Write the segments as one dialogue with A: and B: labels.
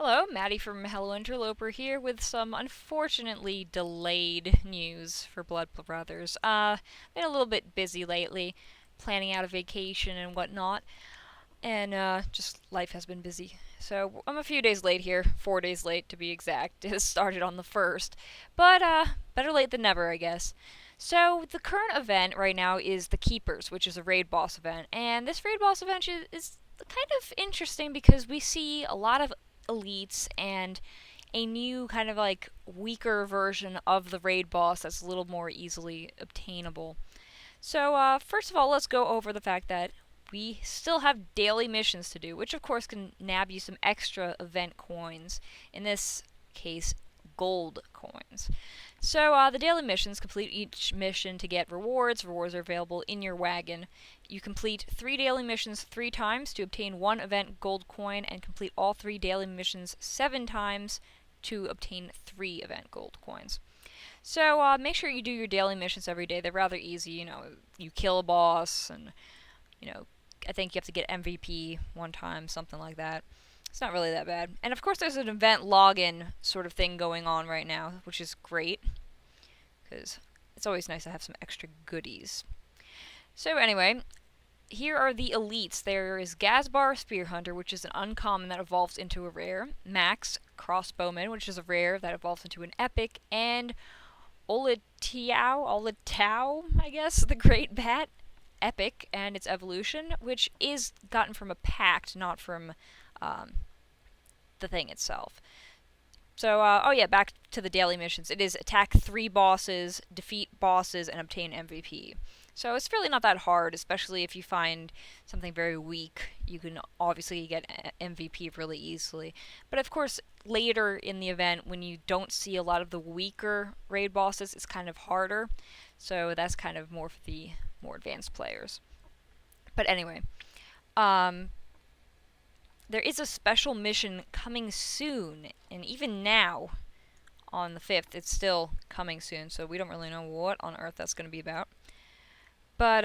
A: Hello, Maddie from Hello Interloper here with some unfortunately delayed news for Blood Brothers. Been a little bit busy lately, planning out a vacation and whatnot, and just life has been busy. So I'm a few days late here, 4 days late to be exact. It started on the 1st, but better late than never, I guess. So the current event right now is the Keepers, which is a raid boss event, and this raid boss event is kind of interesting because we see a lot of elites and a new kind of like weaker version of the raid boss that's a little more easily obtainable. So, first of all, let's go over the fact that we still have daily missions to do, which of course can nab you some extra event coins. In this case, gold coins. So, the daily missions complete each mission to get rewards. Rewards are available in your wagon. You complete 3 daily missions 3 times to obtain 1 event gold coin, and complete all 3 daily missions 7 times to obtain 3 event gold coins. So, make sure you do your daily missions every day. They're rather easy. You kill a boss, and, I think you have to get MVP 1 time, something like that. It's not really that bad. And of course, there's an event login sort of thing going on right now, which is great, because it's always nice to have some extra goodies. So anyway, here are the elites. There is Gazbar Spear Hunter, which is an uncommon that evolves into a rare. Max Crossbowmen, which is a rare that evolves into an epic. And Olatao, I guess, the Great Bat, epic, and its evolution, which is gotten from a pact, not from the thing itself. So, back to the daily missions. It is attack 3 bosses, defeat bosses, and obtain MVP. So it's really not that hard, especially if you find something very weak. You can obviously get MVP really easily. But of course, later in the event, when you don't see a lot of the weaker raid bosses, it's kind of harder. So that's kind of more for the more advanced players. But anyway, there is a special mission coming soon, and even now, on the 5th, it's still coming soon, so we don't really know what on earth that's going to be about. But,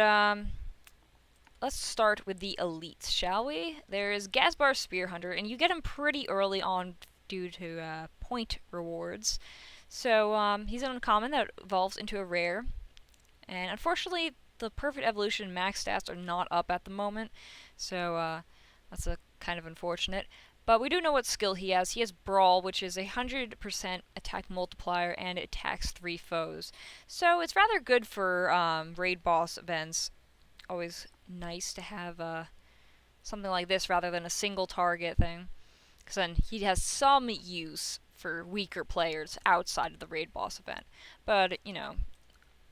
A: let's start with the elites, shall we? There's Gazbar Spear Hunter, and you get him pretty early on due to point rewards. So, he's an uncommon that evolves into a rare, and unfortunately, the perfect evolution max stats are not up at the moment, so that's a kind of unfortunate. But we do know what skill he has. He has Brawl, which is a 100% attack multiplier, and it attacks 3 foes. So it's rather good for raid boss events. Always nice to have something like this rather than a single target thing, because then he has some use for weaker players outside of the raid boss event. But,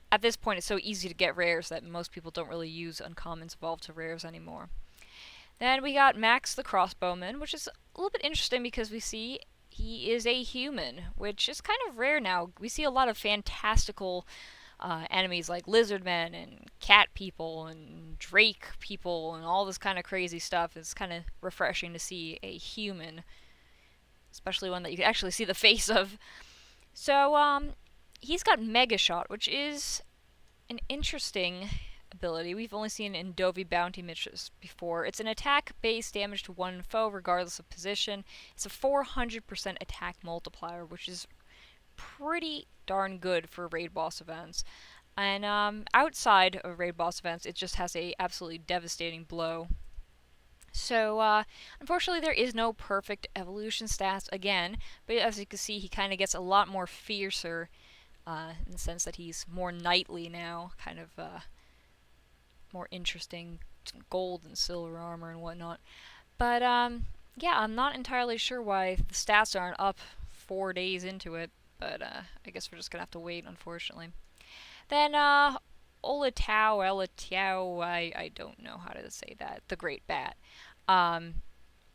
A: at this point it's so easy to get rares that most people don't really use uncommons evolved to rares anymore. Then we got Max the Crossbowman, which is a little bit interesting because we see he is a human, which is kind of rare now. We see a lot of fantastical enemies like lizardmen and cat people and drake people and all this kind of crazy stuff. It's kind of refreshing to see a human, especially one that you can actually see the face of. So, he's got Mega Shot, which is an interesting ability. We've only seen in Dovey bounty missions before. It's an attack-based damage to one foe regardless of position. It's a 400% attack multiplier, which is pretty darn good for raid boss events. And outside of raid boss events, it just has a absolutely devastating blow. So, unfortunately, there is no perfect evolution stats again, but as you can see, he kind of gets a lot more fiercer in the sense that he's more knightly now, kind of more interesting gold and silver armor and whatnot. But, yeah, I'm not entirely sure why the stats aren't up 4 days into it, but I guess we're just gonna have to wait, unfortunately. Then, Olatao, I don't know how to say that, the Great Bat.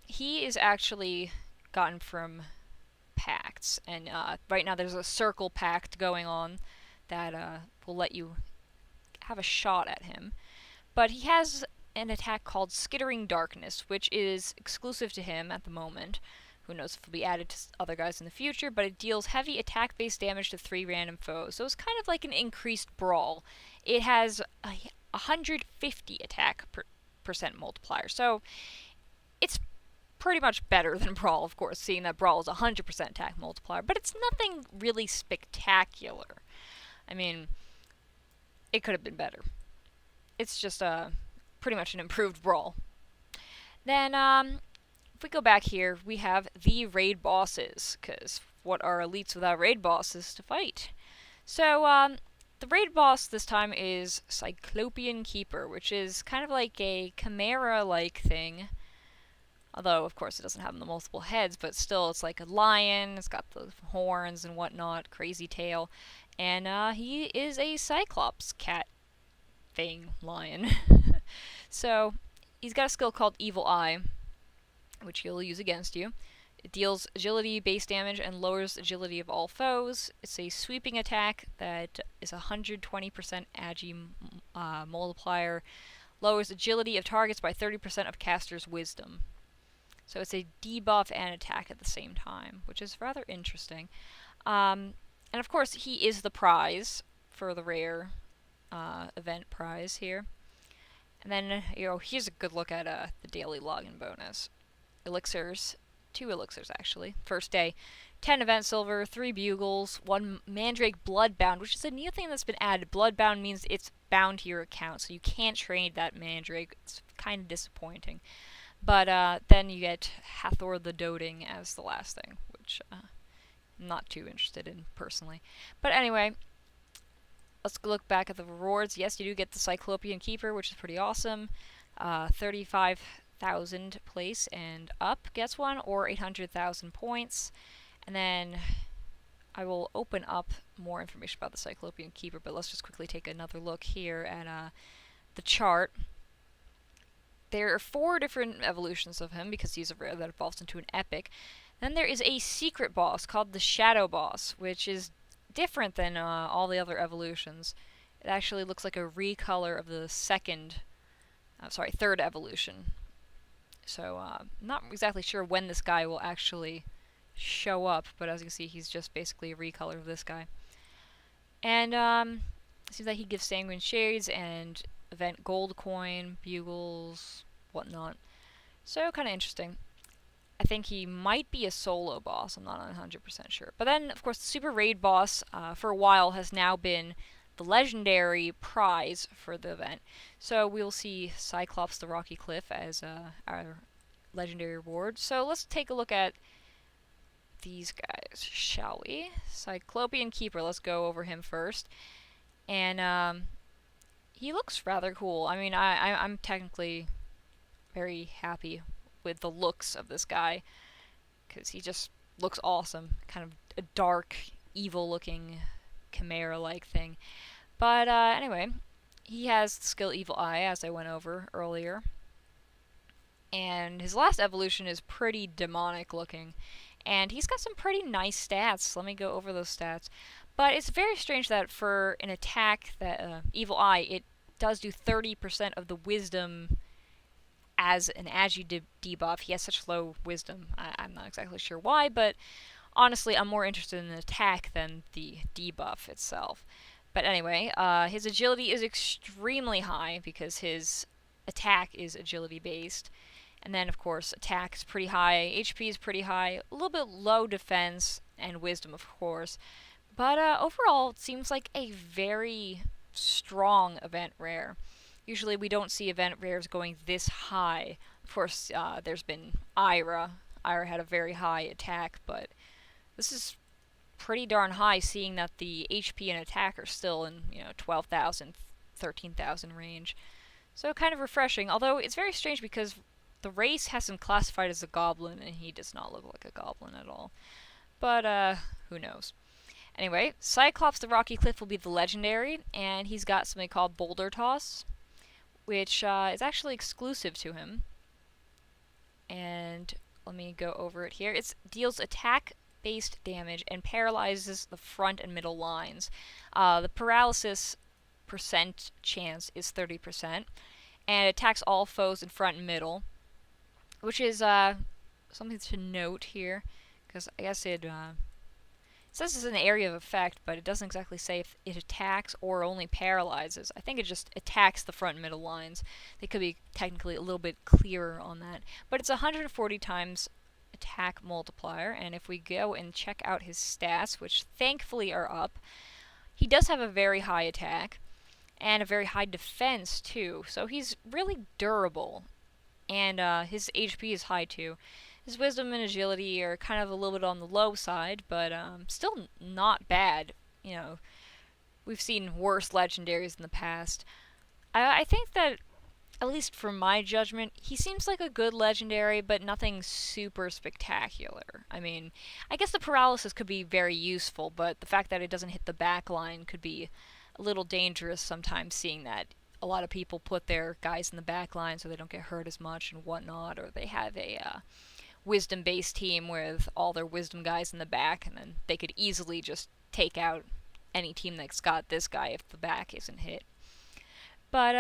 A: He is actually gotten from pacts, and right now there's a circle pact going on that will let you have a shot at him. But he has an attack called Skittering Darkness, which is exclusive to him at the moment. Who knows if it'll be added to other guys in the future, but it deals heavy attack-based damage to 3 random foes. So it's kind of like an increased Brawl. It has a 150 attack percent multiplier, so it's pretty much better than Brawl, of course, seeing that Brawl is 100% attack multiplier, but it's nothing really spectacular. I mean, it could have been better. It's just pretty much an improved Brawl. Then, if we go back here, we have the raid bosses, because what are elites without raid bosses to fight? So, the raid boss this time is Cyclopean Keeper, which is kind of like a chimera-like thing. Although, of course, it doesn't have the multiple heads, but still, it's like a lion, it's got the horns and whatnot, crazy tail. And he is a Cyclops cat thing lion. So, he's got a skill called Evil Eye, which he'll use against you. It deals agility base damage and lowers agility of all foes. It's a sweeping attack that is 120% agi multiplier. Lowers agility of targets by 30% of caster's wisdom. So it's a debuff and attack at the same time, which is rather interesting. And of course, he is the prize for the rare event prize here. And then, here's a good look at the daily login bonus. Elixirs. 2 elixirs, actually. First day, 10 event silver, 3 bugles, 1 mandrake bloodbound, which is a new thing that's been added. Bloodbound means it's bound to your account, so you can't trade that mandrake. It's kind of disappointing. But then you get Hathor the Doting as the last thing, which I'm not too interested in, personally. But anyway, let's look back at the rewards. Yes, you do get the Cyclopean Keeper, which is pretty awesome. 35,000 place and up gets one, or 800,000 points. And then I will open up more information about the Cyclopean Keeper, but let's just quickly take another look here at the chart. There are 4 different evolutions of him, because he's a rare that evolves into an epic. Then there is a secret boss called the Shadow Boss, which is different than all the other evolutions. It actually looks like a recolor of the third evolution. So, not exactly sure when this guy will actually show up, but as you can see, he's just basically a recolor of this guy. And, it seems like he gives Sanguine Shades and event gold coin, bugles, whatnot. So, kind of interesting. I think he might be a solo boss, I'm not 100% sure. But then, of course, the Super Raid boss, for a while, has now been the legendary prize for the event. So we'll see Cyclops the Rocky Cliff as our legendary reward. So let's take a look at these guys, shall we? Cyclopean Keeper, let's go over him first. And he looks rather cool. I mean, I'm technically very happy with the looks of this guy, because he just looks awesome. Kind of a dark, evil-looking chimera-like thing. But anyway, he has the skill Evil Eye, as I went over earlier. And his last evolution is pretty demonic-looking. And he's got some pretty nice stats. Let me go over those stats. But it's very strange that for an attack that Evil Eye, it does do 30% of the wisdom as an agi debuff. He has such low wisdom. I'm not exactly sure why, but honestly, I'm more interested in the attack than the debuff itself. But anyway, his agility is extremely high because his attack is agility based. And then, of course, attack is pretty high, HP is pretty high, a little bit low defense, and wisdom, of course. But overall, it seems like a very strong event rare. Usually we don't see event rares going this high. Of course, there's been Ira. Ira had a very high attack, but this is pretty darn high, seeing that the HP and attack are still in, 12,000, 13,000 range. So kind of refreshing, although it's very strange because the race has him classified as a goblin, and he does not look like a goblin at all. But, who knows. Anyway, Cyclops the Rocky Cliff will be the legendary, and he's got something called Boulder Toss, which is actually exclusive to him. And let me go over it here. It deals attack-based damage and paralyzes the front and middle lines. The paralysis percent chance is 30%, and it attacks all foes in front and middle, which is something to note here, because I guess it It says it's an area of effect, but it doesn't exactly say if it attacks or only paralyzes. I think it just attacks the front and middle lines. They could be technically a little bit clearer on that. But it's 140 times attack multiplier, and if we go and check out his stats, which thankfully are up, he does have a very high attack and a very high defense too, so he's really durable, and his HP is high too. His wisdom and agility are kind of a little bit on the low side, but still not bad. You know, we've seen worse legendaries in the past. I think that, at least from my judgment, he seems like a good legendary, but nothing super spectacular. I mean, I guess the paralysis could be very useful, but the fact that it doesn't hit the back line could be a little dangerous sometimes, seeing that a lot of people put their guys in the back line so they don't get hurt as much and whatnot, or they have a wisdom-based team with all their wisdom guys in the back, and then they could easily just take out any team that's got this guy if the back isn't hit. But,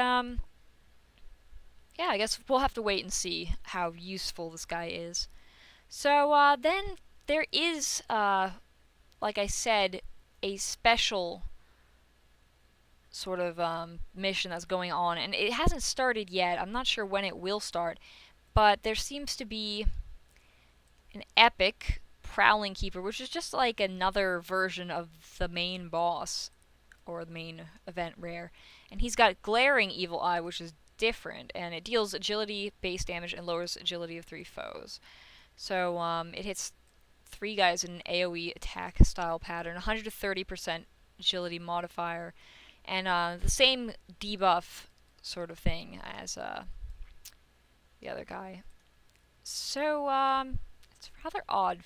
A: yeah, I guess we'll have to wait and see how useful this guy is. So, then there is, like I said, a special sort of mission that's going on, and it hasn't started yet. I'm not sure when it will start, but there seems to be an epic Prowling Keeper, which is just like another version of the main boss, or the main event rare. And he's got Glaring Evil Eye, which is different, and it deals agility base damage and lowers agility of 3 foes. So it hits 3 guys in an AoE attack style pattern, 130% agility modifier, and the same debuff sort of thing as the other guy. So it's rather odd,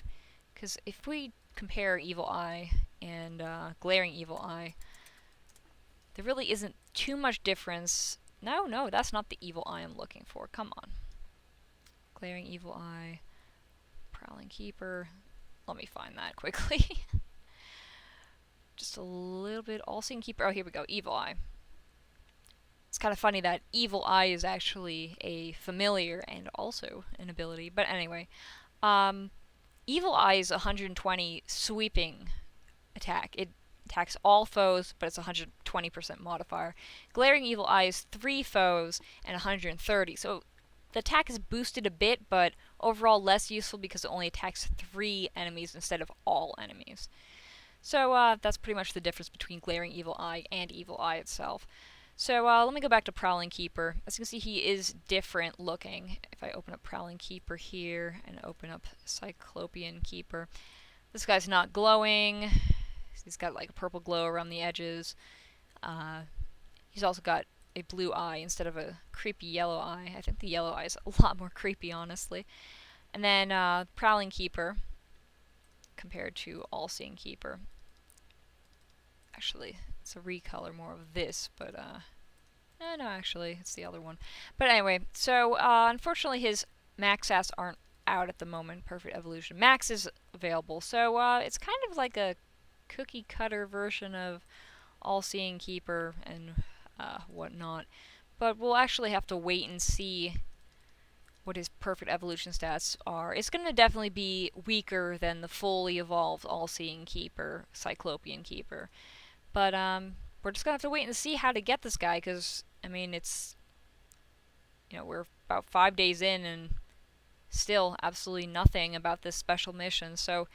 A: because if we compare Evil Eye and Glaring Evil Eye, there really isn't too much difference. No, that's not the Evil Eye I'm looking for. Come on. Glaring Evil Eye, Prowling Keeper. Let me find that quickly. Just a little bit. All-Seeing Keeper. Oh, here we go. Evil Eye. It's kind of funny that Evil Eye is actually a familiar and also an ability. But anyway, Evil Eye is 120 sweeping attack. It attacks all foes, but it's 120% modifier. Glaring Evil Eye is 3 foes and 130. So the attack is boosted a bit, but overall less useful because it only attacks 3 enemies instead of all enemies. So that's pretty much the difference between Glaring Evil Eye and Evil Eye itself. So let me go back to Prowling Keeper. As you can see, he is different looking. If I open up Prowling Keeper here and open up Cyclopean Keeper, this guy's not glowing. He's got like a purple glow around the edges. He's also got a blue eye instead of a creepy yellow eye. I think the yellow eye is a lot more creepy, honestly. And then Prowling Keeper compared to All-Seeing Keeper. Actually, it's a recolor more of this, but no, actually, it's the other one. But anyway, so unfortunately his max stats aren't out at the moment. Perfect Evolution Max is available, so it's kind of like a cookie cutter version of All-Seeing Keeper and whatnot. But we'll actually have to wait and see what his perfect evolution stats are. It's going to definitely be weaker than the fully evolved All-Seeing Keeper, Cyclopean Keeper. But we're just going to have to wait and see how to get this guy, because, I mean, it's, you know, we're about 5 days in and still absolutely nothing about this special mission. So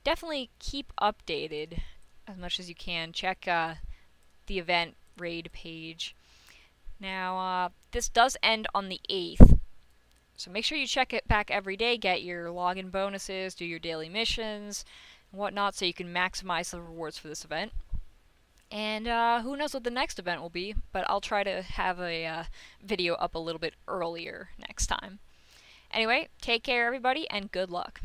A: definitely keep updated as much as you can. Check the event raid page. Now, this does end on the 8th. So make sure you check it back every day, get your login bonuses, do your daily missions, and whatnot, so you can maximize the rewards for this event. And who knows what the next event will be, but I'll try to have a video up a little bit earlier next time. Anyway, take care everybody, and good luck.